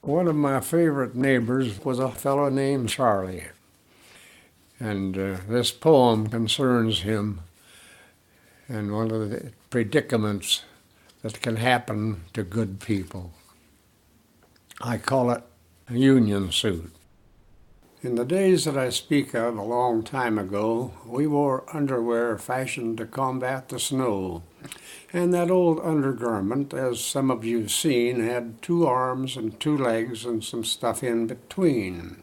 One of my favorite neighbors was a fellow named Charlie, and this poem concerns him and one of the predicaments that can happen to good people. I call it a union suit. In the days that I speak of a long time ago, we wore underwear fashioned to combat the snow. And that old undergarment, as some of you've seen, had 2 arms and 2 legs and some stuff in between.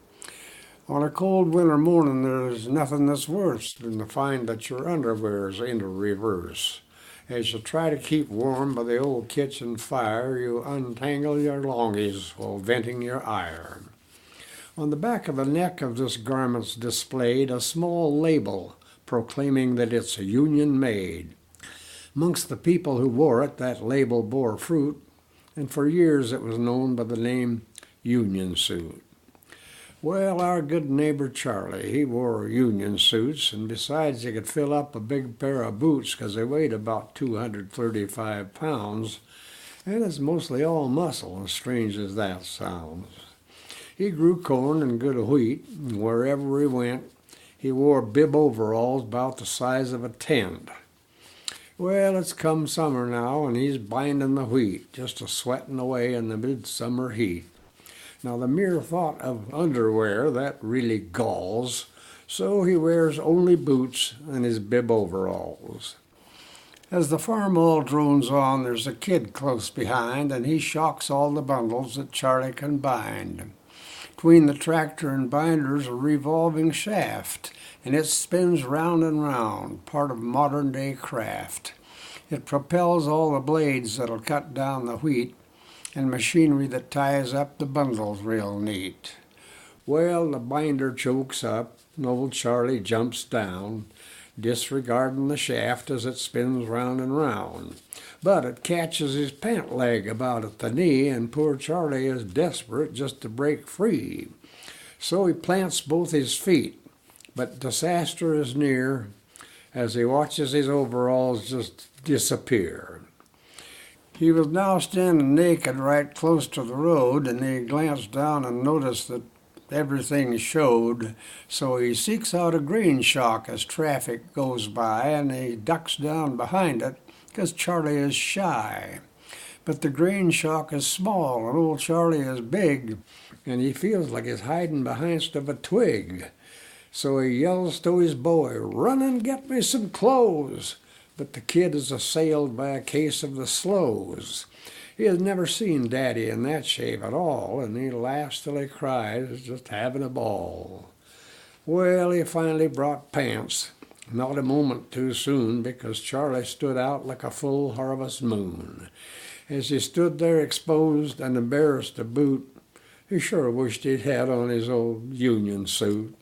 On a cold winter morning, there's nothing that's worse than to find that your underwear's in reverse. As you try to keep warm by the old kitchen fire, you untangle your longies while venting your ire. On the back of the neck of this garment's displayed a small label proclaiming that it's a union made. Amongst the people who wore it, that label bore fruit, and for years it was known by the name union suit. Well, our good neighbor Charlie, he wore union suits, and besides he could fill up a big pair of boots because they weighed about 235 pounds, and it's mostly all muscle, as strange as that sounds. He grew corn and good wheat, and wherever he went, he wore bib overalls about the size of a tent. Well, it's come summer now, and he's binding the wheat, just a-sweating away in the midsummer heat. Now, the mere thought of underwear, that really galls, so he wears only boots and his bib overalls. As the farm all drones on, there's a kid close behind, and he shocks all the bundles that Charlie can bind. Between the tractor and binder's a revolving shaft, and it spins round and round, part of modern-day craft. It propels all the blades that'll cut down the wheat, and machinery that ties up the bundles real neat. Well, the binder chokes up, and old Charlie jumps down, disregarding the shaft as it spins round and round. But it catches his pant leg about at the knee, and poor Charlie is desperate just to break free. So he plants both his feet, but disaster is near as he watches his overalls just disappear. He was now standing naked right close to the road, and he glanced down and noticed that everything showed, so he seeks out a grain shock as traffic goes by, and he ducks down behind it because Charlie is shy. But the grain shock is small, and old Charlie is big, and he feels like he's hiding behind of a twig. So he yells to his boy, "Run and get me some clothes!" But the kid is assailed by a case of the slows. He has never seen Daddy in that shape at all, and he laughs till he cries, just having a ball. Well, he finally brought pants, not a moment too soon, because Charlie stood out like a full harvest moon. As he stood there exposed and embarrassed to boot, he sure wished he'd had on his old union suit.